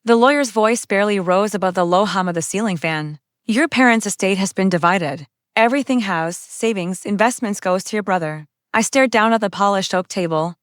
The lawyer's voice barely rose above the low hum of the ceiling fan. Your parents' estate has been divided. Everything house, savings, investments goes to your brother. I stared down at the polished oak table,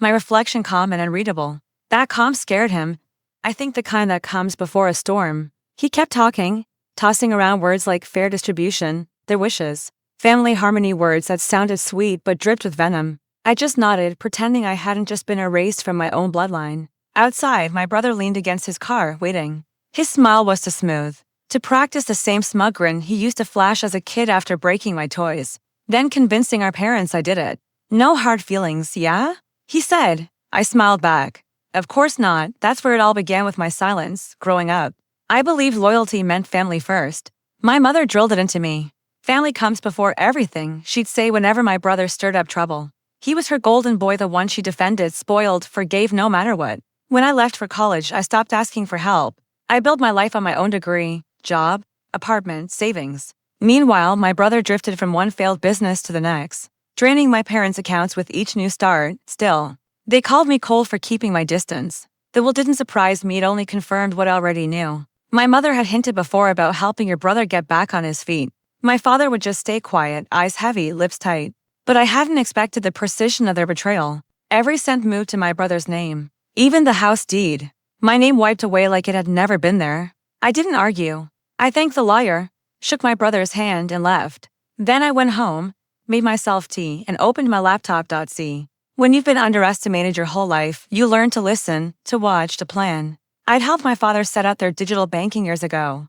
my reflection calm and unreadable. That calm scared him. I think the kind that comes before a storm. He kept talking, tossing around words like fair distribution, their wishes, family harmony, words that sounded sweet but dripped with venom. I just nodded, pretending I hadn't just been erased from my own bloodline. Outside, my brother leaned against his car, waiting. His smile was too smooth. To practice the same smug grin he used to flash as a kid after breaking my toys. Then convincing our parents I did it. No hard feelings, yeah? He said. I smiled back. Of course not, that's where it all began with my silence, growing up. I believed loyalty meant family first. My mother drilled it into me. Family comes before everything, she'd say whenever my brother stirred up trouble. He was her golden boy, the one she defended, spoiled, forgave no matter what. When I left for college, I stopped asking for help. I built my life on my own degree, job, apartment, savings. Meanwhile, my brother drifted from one failed business to the next, draining my parents' accounts with each new start. Still, they called me cold for keeping my distance. The will didn't surprise me, it only confirmed what I already knew. My mother had hinted before about helping your brother get back on his feet. My father would just stay quiet, eyes heavy, lips tight. But I hadn't expected the precision of their betrayal. Every cent moved to my brother's name. Even the house deed. My name wiped away like it had never been there. I didn't argue. I thanked the lawyer, shook my brother's hand, and left. Then I went home, made myself tea, and opened my laptop.c. When you've been underestimated your whole life, you learn to listen, to watch, to plan. I'd helped my father set up their digital banking years ago.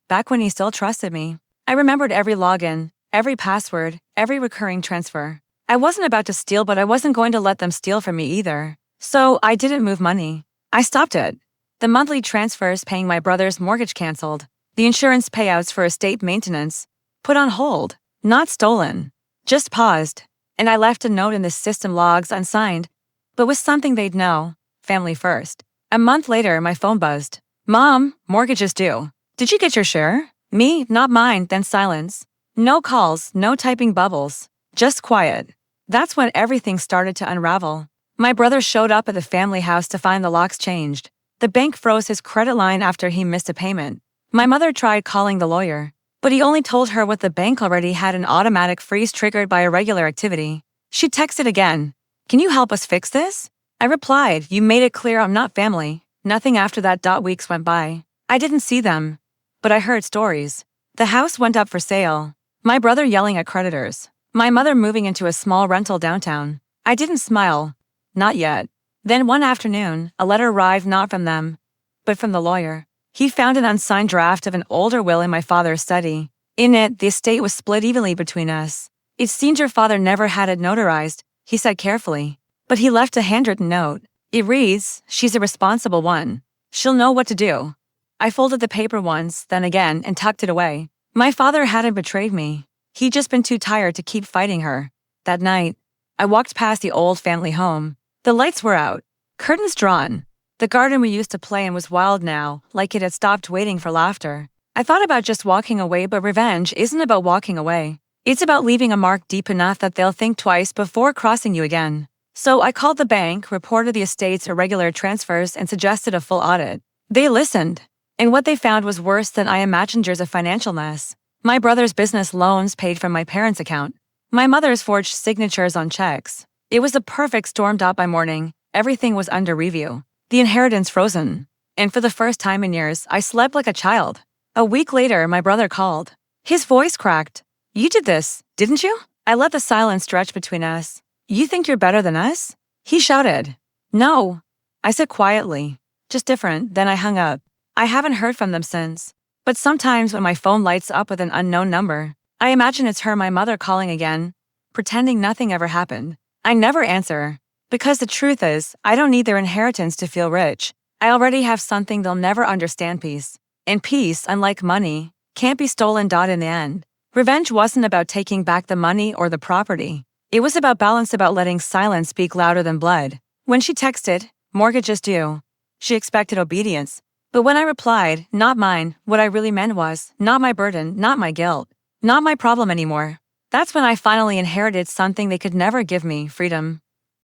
Back when he still trusted me. I remembered every login, every password, every recurring transfer. I wasn't about to steal, but I wasn't going to let them steal from me either. So I didn't move money. I stopped it. The monthly transfers paying my brother's mortgage canceled. The insurance payouts for estate maintenance put on hold. Not stolen. Just paused. And I left a note in the system logs unsigned, but with something they'd know. Family first. A month later, my phone buzzed. Mom, mortgage is due. Did you get your share? Me, not mine, then silence. No calls, no typing bubbles. Just quiet. That's when everything started to unravel. My brother showed up at the family house to find the locks changed. The bank froze his credit line after he missed a payment. My mother tried calling the lawyer, but he only told her what the bank already had, an automatic freeze triggered by irregular activity. She texted again. Can you help us fix this? I replied, you made it clear I'm not family. Nothing after that. Weeks went by. I didn't see them, but I heard stories. The house went up for sale. My brother yelling at creditors. My mother moving into a small rental downtown. I didn't smile. Not yet. Then one afternoon, a letter arrived, not from them, but from the lawyer. He found an unsigned draft of an older will in my father's study. In it, the estate was split evenly between us. It seemed your father never had it notarized, he said carefully. But he left a handwritten note. It reads, she's a responsible one. She'll know what to do. I folded the paper once, then again, and tucked it away. My father hadn't betrayed me. He'd just been too tired to keep fighting her. That night, I walked past the old family home. The lights were out, curtains drawn. The garden we used to play in was wild now, like it had stopped waiting for laughter. I thought about just walking away, but revenge isn't about walking away. It's about leaving a mark deep enough that they'll think twice before crossing you again. So I called the bank, reported the estate's irregular transfers, and suggested a full audit. They listened, and what they found was worse than I imagined. There's a financial mess. My brother's business loans paid from my parents' account. My mother's forged signatures on checks. It was a perfect storm. By morning, everything was under review. The inheritance frozen. And for the first time in years, I slept like a child. A week later, my brother called. His voice cracked. You did this, didn't you? I let the silence stretch between us. You think you're better than us? He shouted. No. I said quietly. Just different. Then I hung up. I haven't heard from them since. But sometimes when my phone lights up with an unknown number, I imagine it's her, my mother, calling again, pretending nothing ever happened. I never answer. Because the truth is, I don't need their inheritance to feel rich. I already have something they'll never understand: peace. And peace, unlike money, can't be stolen. In the end, revenge wasn't about taking back the money or the property. It was about balance, about letting silence speak louder than blood. When she texted, mortgage is due, she expected obedience. But when I replied, not mine, what I really meant was, not my burden, not my guilt, not my problem anymore. That's when I finally inherited something they could never give me: freedom.